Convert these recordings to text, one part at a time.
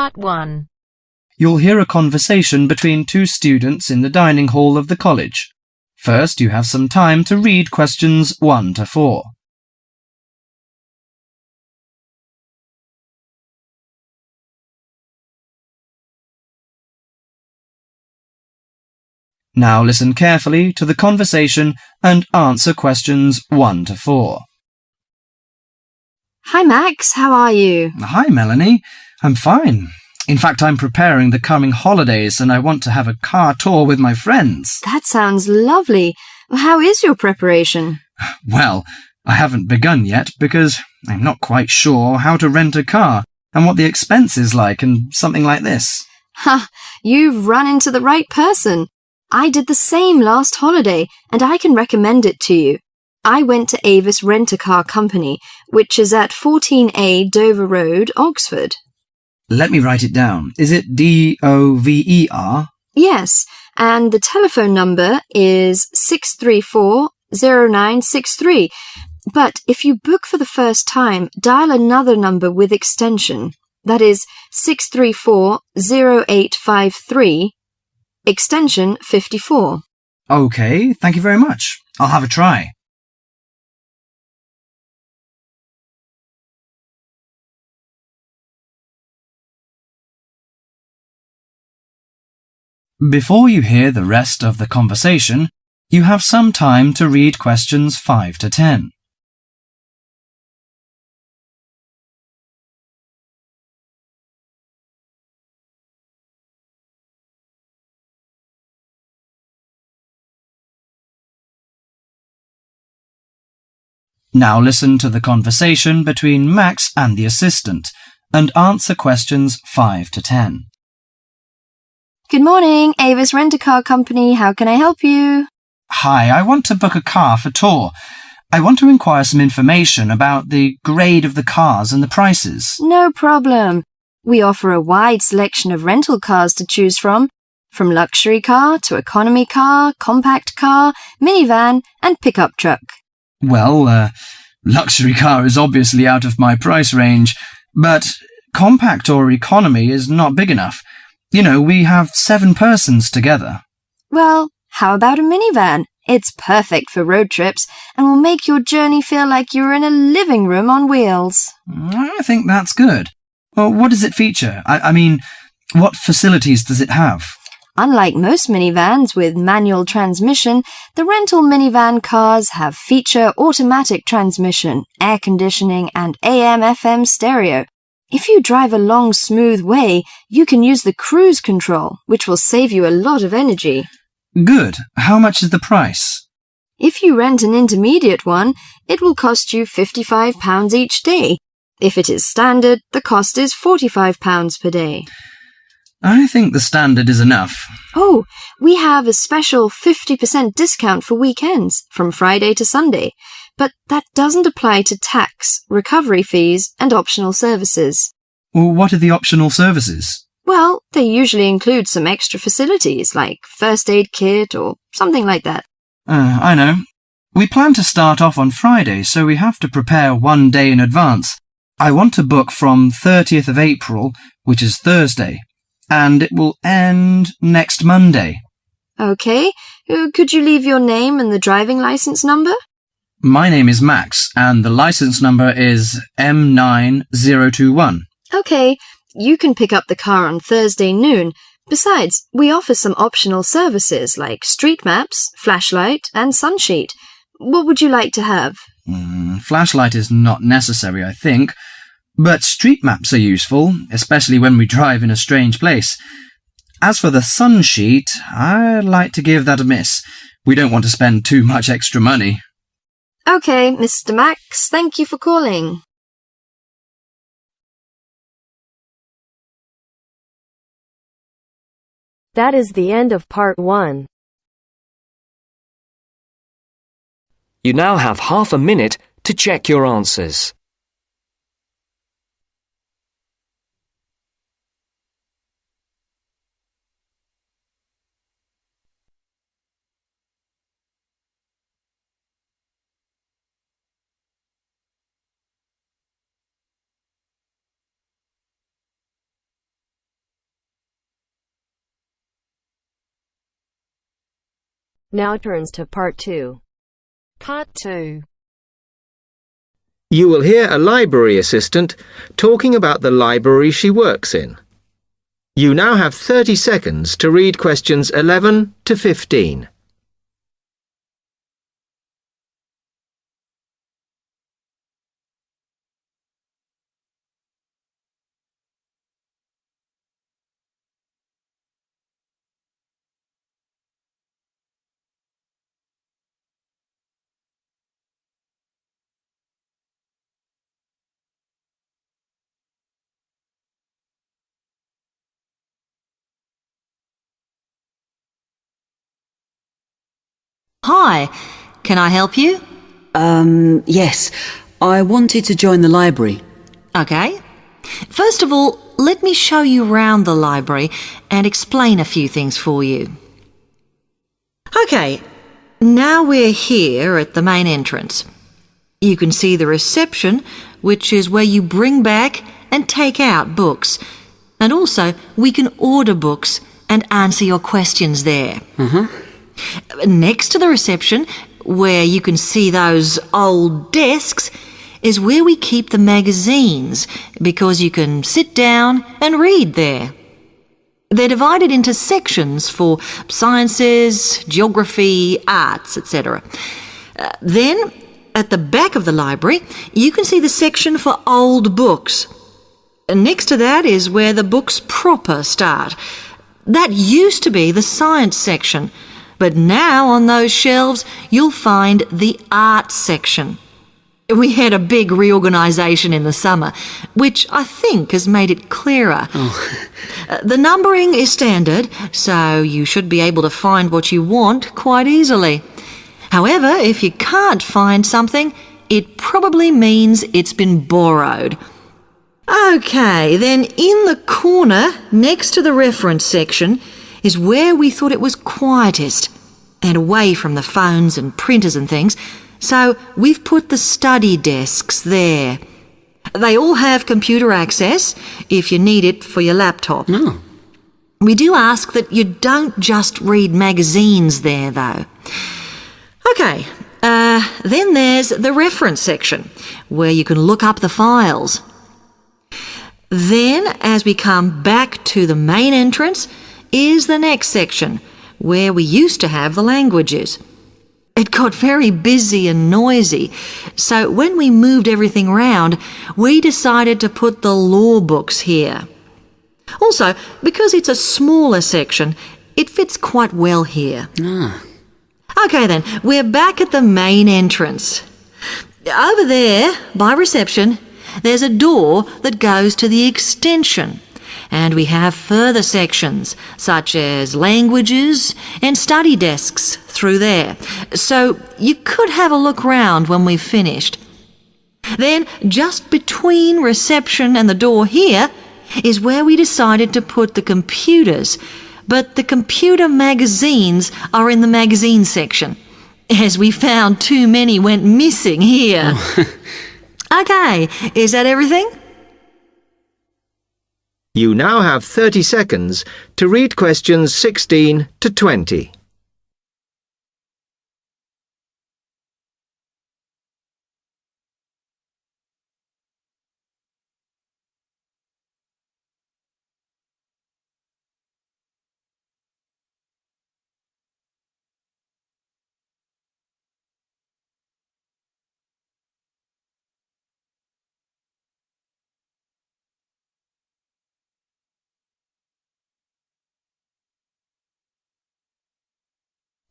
Part 1. You'll hear a conversation between two students in the dining hall of the college. First, you have some time to read questions 1 to 4. Now listen carefully to the conversation and answer questions 1 to 4. Hi Max, how are you? Hi Melanie, I'm fine. In fact, I'm preparing the coming holidays and I want to have a car tour with my friends. That sounds lovely. How is your preparation? Well, I haven't begun yet because I'm not quite sure how to rent a car and what the expense is like and something like this. Ha! You've run into the right person. I did the same last holiday and I can recommend it to you. I went to Avis Rent-A-Car Company, which is at 14A Dover Road, Oxford. Let me write it down. Is it DOVER? Yes, and the telephone number is 634-0963. But if you book for the first time, dial another number with extension. That is 634-0853, extension 54. Okay, thank you very much. I'll have a try. Before you hear the rest of the conversation, you have some time to read questions 5 to 10. Now listen to the conversation between Max and the assistant and answer questions 5 to 10. Good morning, Avis Rent-A-Car Company. How can I help you? Hi, I want to book a car for tour. I want to inquire some information about the grade of the cars and the prices. No problem. We offer a wide selection of rental cars to choose from luxury car to economy car, compact car, minivan, and pickup truck. Well, luxury car is obviously out of my price range, but compact or economy is not big enough. You know, we have 7 persons together. Well, how about a minivan? It's perfect for road trips and will make your journey feel like you're in a living room on wheels. I think that's good. Well, what does it feature? I mean, what facilities does it have? Unlike most minivans with manual transmission, the rental minivan cars have feature automatic transmission, air conditioning, and AM/FM stereo. If you drive a long, smooth way, you can use the cruise control, which will save you a lot of energy. Good. How much is the price? If you rent an intermediate one, it will cost you £55 each day. If it is standard, the cost is £45 per day. I think the standard is enough. Oh, we have a special 50% discount for weekends, from Friday to Sunday. But that doesn't apply to tax, recovery fees, and optional services. Well, what are the optional services? Well, they usually include some extra facilities, like first aid kit or something like that. I know. We plan to start off on Friday, so we have to prepare 1 day in advance. I want to book from 30th of April, which is Thursday, and it will end next Monday. Okay. Could you leave your name and the driving license number? My name is Max, and the license number is M9021. Okay. You can pick up the car on Thursday noon. Besides, we offer some optional services like street maps, flashlight, and sunsheet. What would you like to have? Flashlight is not necessary, I think. But street maps are useful, especially when we drive in a strange place. As for the sunsheet, I'd like to give that a miss. We don't want to spend too much extra money. Okay, Mr. Max, thank you for calling. That is the end of part 1. You now have half a minute to check your answers. Now turns to Part 2. Part 2. You will hear a library assistant talking about the library she works in. You now have 30 seconds to read questions 11 to 15. Hi, can I help you? Yes. I wanted to join the library. Okay. First of all, let me show you round the library and explain a few things for you. Okay, now we're here at the main entrance. You can see the reception, which is where you bring back and take out books. And also, we can order books and answer your questions there. Next to the reception, where you can see those old desks, is where we keep the magazines, because you can sit down and read there. They're divided into sections for sciences, geography, arts, etc. Then, at the back of the library, you can see the section for old books. Next to that is where the books proper start. That used to be the science section, but now on those shelves you'll find the art section. We had a big reorganisation in the summer, which I think has made it clearer. The numbering is standard, so you should be able to find what you want quite easily. However, if you can't find something, it probably means it's been borrowed. Okay, then in the corner next to the reference section is where we thought it was quietest and away from the phones and printers and things, so we've put the study desks there. They all have computer access if you need it for your laptop. We do ask that you don't just read magazines there, though. Okay, then there's the reference section, where you can look up the files. Then, as we come back to the main entrance, is the next section, where we used to have the languages. It got very busy and noisy, so when we moved everything round, we decided to put the law books here. Also, because it's a smaller section, it fits quite well here. Okay then, we're back at the main entrance. Over there, by reception, there's a door that goes to the extension, and we have further sections, such as languages and study desks through there, so you could have a look round when we've finished. Then, just between reception and the door here, is where we decided to put the computers, but the computer magazines are in the magazine section, as we found too many went missing here. Okay, is that everything? You now have 30 seconds to read questions 16 to 20.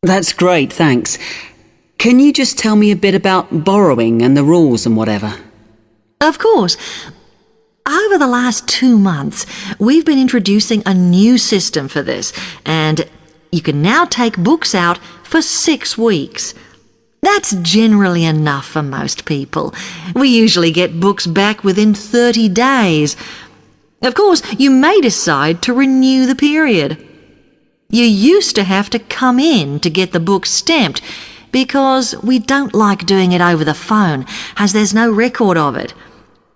That's great, thanks. Can you just tell me a bit about borrowing and the rules and whatever? Of course. Over the last 2 months, we've been introducing a new system for this, and you can now take books out for 6 weeks. That's generally enough for most people. We usually get books back within 30 days. Of course, you may decide to renew the period. You used to have to come in to get the book stamped because we don't like doing it over the phone, as there's no record of it.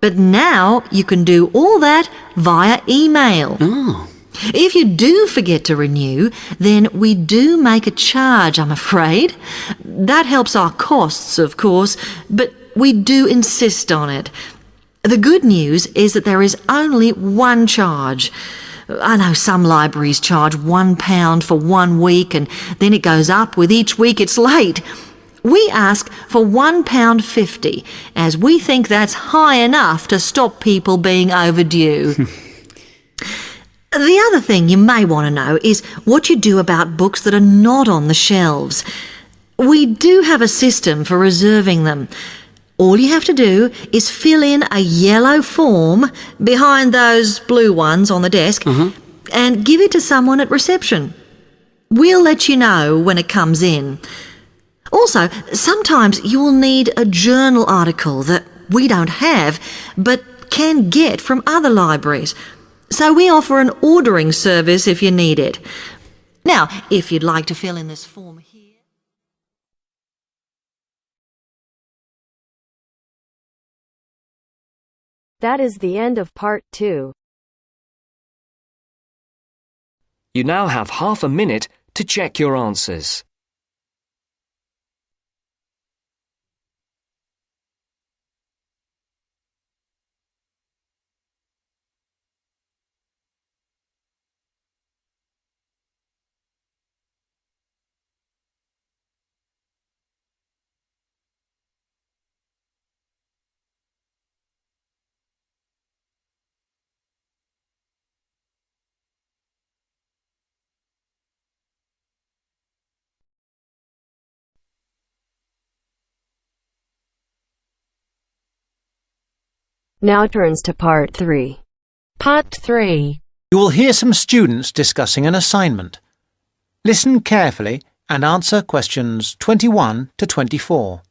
But now you can do all that via email. If you do forget to renew, then we do make a charge, I'm afraid. That helps our costs, of course, but we do insist on it. The good news is that there is only one charge. I know some libraries charge £1 for 1 week and then it goes up with each week it's late. We ask for £1.50 as we think that's high enough to stop people being overdue. The other thing you may want to know is what you do about books that are not on the shelves. We do have a system for reserving them. All you have to do is fill in a yellow form behind those blue ones on the desk and give it to someone at reception. We'll let you know when it comes in. Also, sometimes you will need a journal article that we don't have but can get from other libraries. So we offer an ordering service if you need it. Now, if you'd like to fill in this form here. That is the end of part 2. You now have half a minute to check your answers. Now turns to part 3. Part 3. You will hear some students discussing an assignment. Listen carefully and answer questions 21 to 24.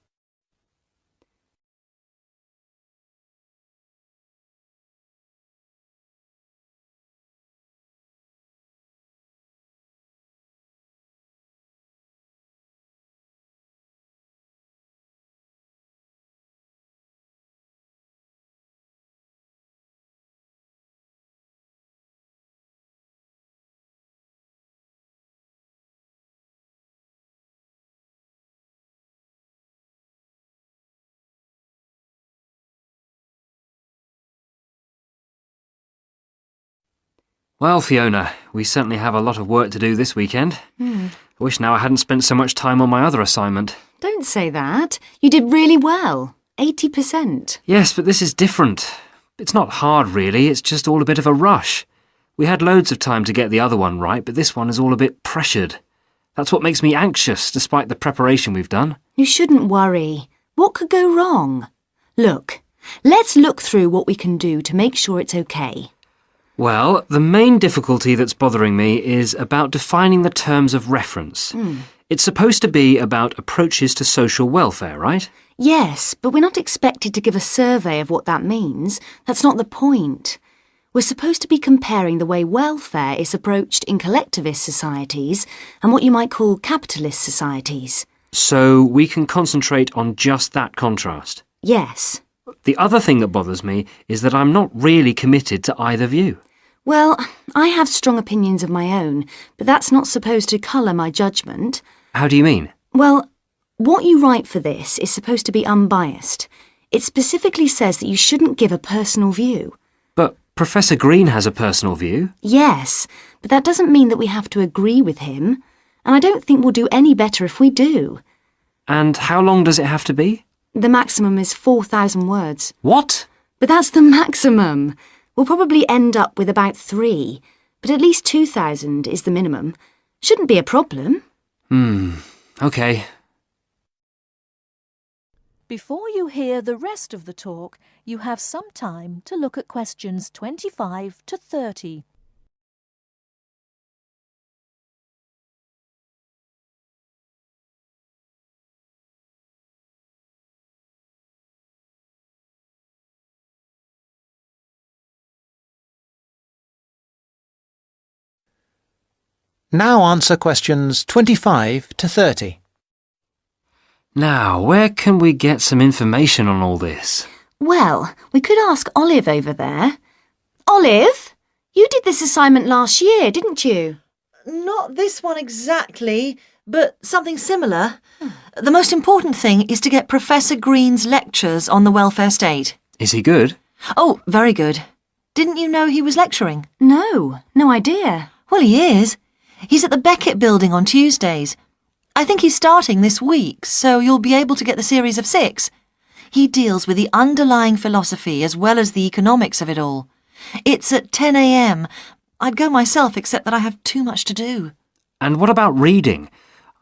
Well, Fiona, we certainly have a lot of work to do this weekend. I wish now I hadn't spent so much time on my other assignment. Don't say that. You did really well. 80%. Yes, but this is different. It's not hard, really. It's just all a bit of a rush. We had loads of time to get the other one right, but this one is all a bit pressured. That's what makes me anxious, despite the preparation we've done. You shouldn't worry. What could go wrong? Look, let's look through what we can do to make sure it's okay. Well, the main difficulty that's bothering me is about defining the terms of reference. It's supposed to be about approaches to social welfare, right? Yes, but we're not expected to give a survey of what that means. That's not the point. We're supposed to be comparing the way welfare is approached in collectivist societies and what you might call capitalist societies. So we can concentrate on just that contrast. Yes. The other thing that bothers me is that I'm not really committed to either view. Well, I have strong opinions of my own, but that's not supposed to colour my judgment. How do you mean? Well, what you write for this is supposed to be unbiased. It specifically says that you shouldn't give a personal view. But Professor Green has a personal view. Yes, but that doesn't mean that we have to agree with him. And I don't think we'll do any better if we do. And how long does it have to be? The maximum is 4,000 words. What? But that's the maximum. We'll probably end up with about 3, but at least 2,000 is the minimum. Shouldn't be a problem. OK. Before you hear the rest of the talk, you have some time to look at questions 25 to 30. Now answer questions 25 to 30. Now, where can we get some information on all this? Well, we could ask Olive over there. Olive, You did this assignment last year, didn't you? Not this one exactly, but something similar. The most important thing is to get Professor Green's lectures on the welfare state. Is he good? Oh, very good. Didn't you know he was lecturing? No idea. Well, he is. He's at the Beckett building on Tuesdays. I think he's starting this week, so you'll be able to get the series of 6. He deals with the underlying philosophy as well as the economics of it all. It's at 10 a.m. I'd go myself, except that I have too much to do. And what about reading?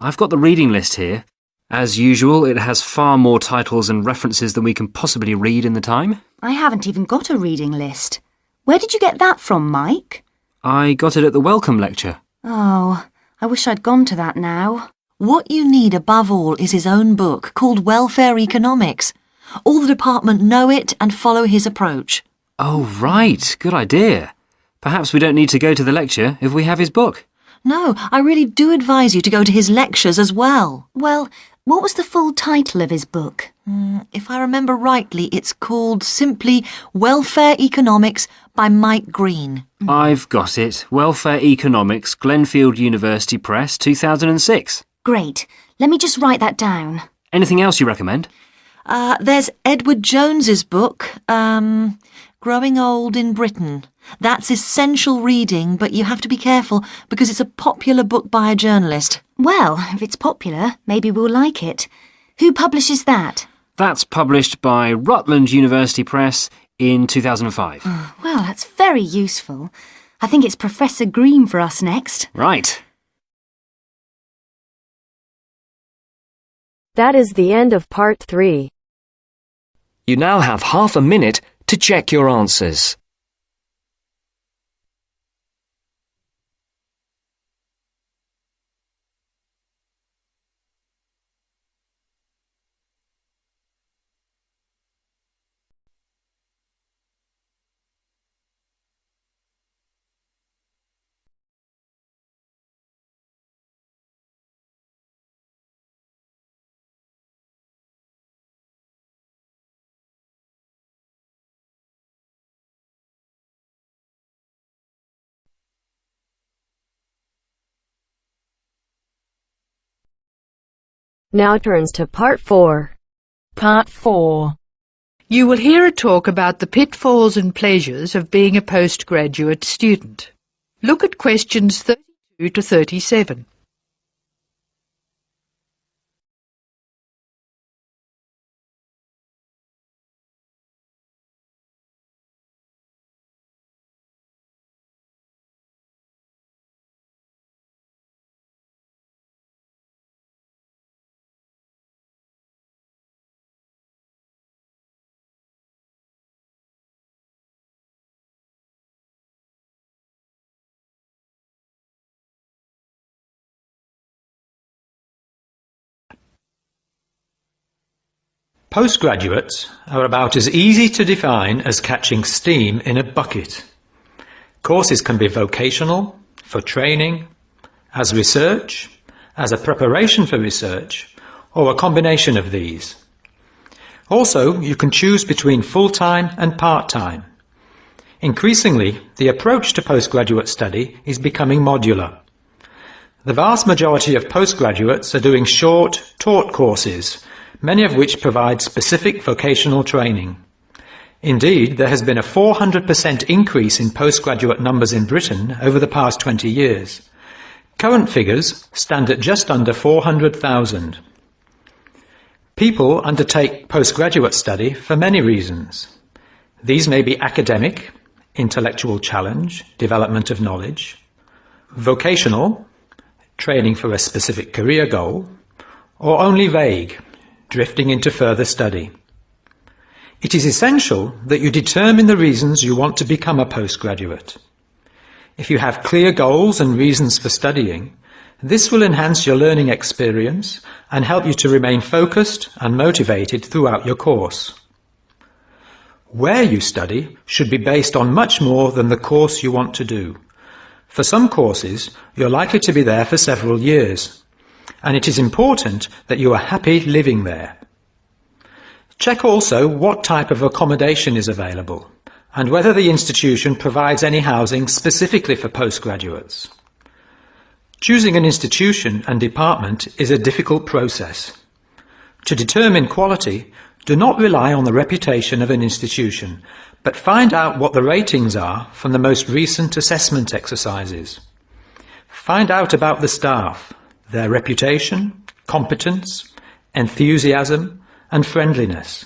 I've got the reading list here. As usual, it has far more titles and references than we can possibly read in the time. I haven't even got a reading list. Where did you get that from, Mike? I got it at the welcome lecture. Oh, I wish I'd gone to that now. What you need above all is his own book called Welfare Economics. All the department know it and follow his approach. Oh, right. Good idea. Perhaps we don't need to go to the lecture if we have his book. No, I really do advise you to go to his lectures as well. Well, what was the full title of his book? If I remember rightly, it's called simply Welfare Economics by Mike Green. I've got it. Welfare Economics, Glenfield University Press, 2006. Great. Let me just write that down. Anything else you recommend? There's Edward Jones's book, Growing Old in Britain. That's essential reading, but you have to be careful because it's a popular book by a journalist. Well, if it's popular, maybe we'll like it. Who publishes that? That's published by Rutland University Press in 2005. Well, that's very useful. I think it's Professor Green for us next. Right. That is the end of part 3. You now have half a minute to check your answers. Now turns to part 4. Part 4. You will hear a talk about the pitfalls and pleasures of being a postgraduate student. Look at questions 32 to 37. Postgraduates are about as easy to define as catching steam in a bucket. Courses can be vocational, for training, as research, as a preparation for research, or a combination of these. Also, you can choose between full-time and part-time. Increasingly, the approach to postgraduate study is becoming modular. The vast majority of postgraduates are doing short, taught courses, many of which provide specific vocational training. Indeed, there has been a 400% increase in postgraduate numbers in Britain over the past 20 years. Current figures stand at just under 400,000. People undertake postgraduate study for many reasons. These may be academic, intellectual challenge, development of knowledge, vocational, training for a specific career goal, or only vague, drifting into further study. It is essential that you determine the reasons you want to become a postgraduate. If you have clear goals and reasons for studying, this will enhance your learning experience and help you to remain focused and motivated throughout your course. Where you study should be based on much more than the course you want to do. For some courses, you're likely to be there for several years, and it is important that you are happy living there. Check also what type of accommodation is available and whether the institution provides any housing specifically for postgraduates. Choosing an institution and department is a difficult process. To determine quality, do not rely on the reputation of an institution, but find out what the ratings are from the most recent assessment exercises. Find out about the staff, their reputation, competence, enthusiasm, and friendliness.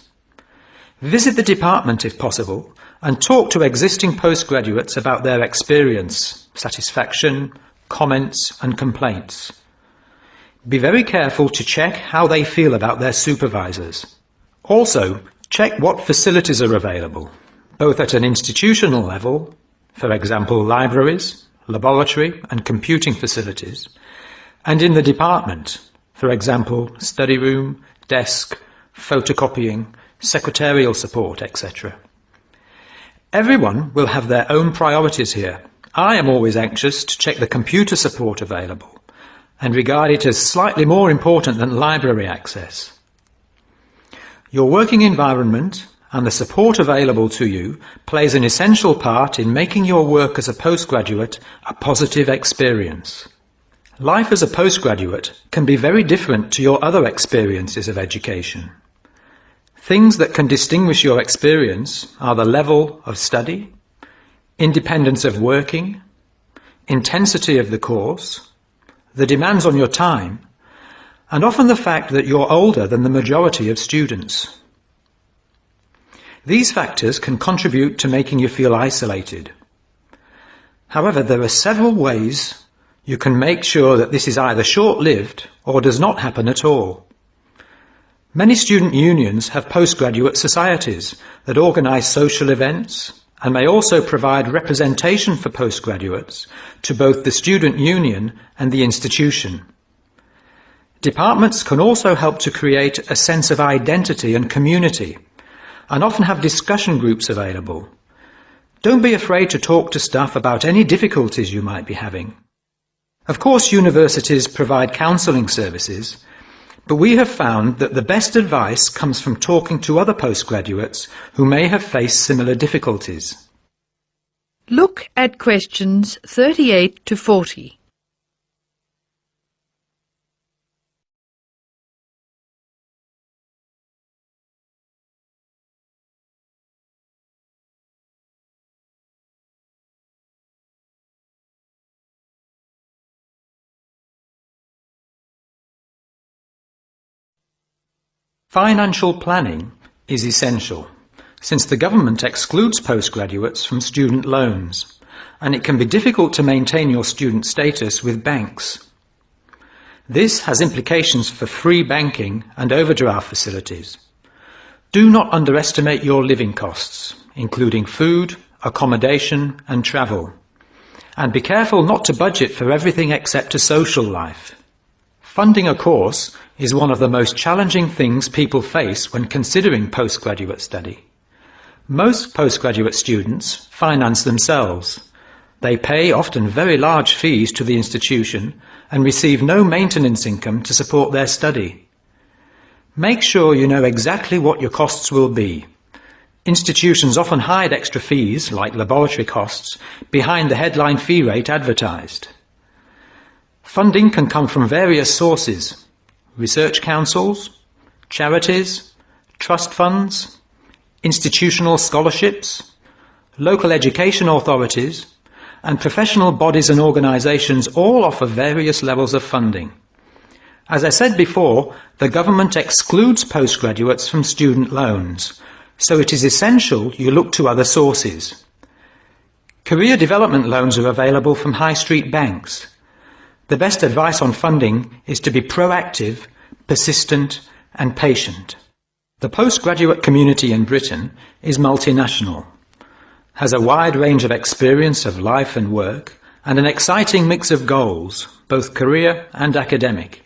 Visit the department if possible, and talk to existing postgraduates about their experience, satisfaction, comments, and complaints. Be very careful to check how they feel about their supervisors. Also, check what facilities are available, both at an institutional level, for example libraries, laboratory and computing facilities, and in the department, for example study room, desk, photocopying, secretarial support, etc. Everyone will have their own priorities here. I am always anxious to check the computer support available and regard it as slightly more important than library access. Your working environment and the support available to you plays an essential part in making your work as a postgraduate a positive experience. Life as a postgraduate can be very different to your other experiences of education. Things that can distinguish your experience are the level of study, independence of working, intensity of the course, the demands on your time, and often the fact that you're older than the majority of students. These factors can contribute to making you feel isolated. However, there are several ways you can make sure that this is either short-lived or does not happen at all. Many student unions have postgraduate societies that organise social events and may also provide representation for postgraduates to both the student union and the institution. Departments can also help to create a sense of identity and community, and often have discussion groups available. Don't be afraid to talk to staff about any difficulties you might be having. Of course, universities provide counselling services, but we have found that the best advice comes from talking to other postgraduates who may have faced similar difficulties. Look at questions 38 to 40. Financial planning is essential, since the government excludes postgraduates from student loans, and it can be difficult to maintain your student status with banks. This has implications for free banking and overdraft facilities. Do not underestimate your living costs, including food, accommodation and travel. And be careful not to budget for everything except a social life. Funding a course is one of the most challenging things people face when considering postgraduate study. Most postgraduate students finance themselves. They pay often very large fees to the institution and receive no maintenance income to support their study. Make sure you know exactly what your costs will be. Institutions often hide extra fees, like laboratory costs, behind the headline fee rate advertised. Funding can come from various sources: research councils, charities, trust funds, institutional scholarships, local education authorities, and professional bodies and organisations all offer various levels of funding. As I said before, the government excludes postgraduates from student loans, so it is essential you look to other sources. Career development loans are available from high street banks. The best advice on funding is to be proactive, persistent and patient. The postgraduate community in Britain is multinational, has a wide range of experience of life and work, and an exciting mix of goals, both career and academic.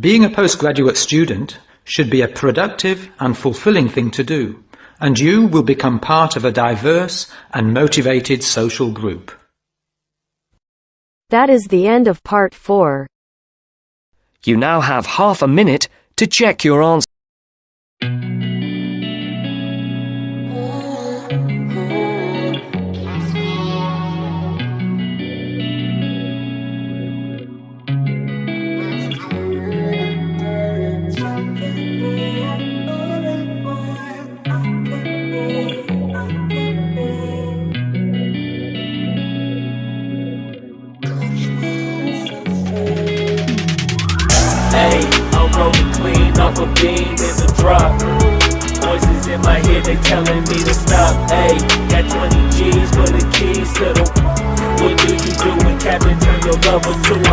Being a postgraduate student should be a productive and fulfilling thing to do, and you will become part of a diverse and motivated social group. That is the end of part 4. You now have half a minute to check your answer. a bean in the drop. Voices in my head, they telling me to stop. Ayy, got 20 G's for the keys to the. What do you do when Captain turn your lover to a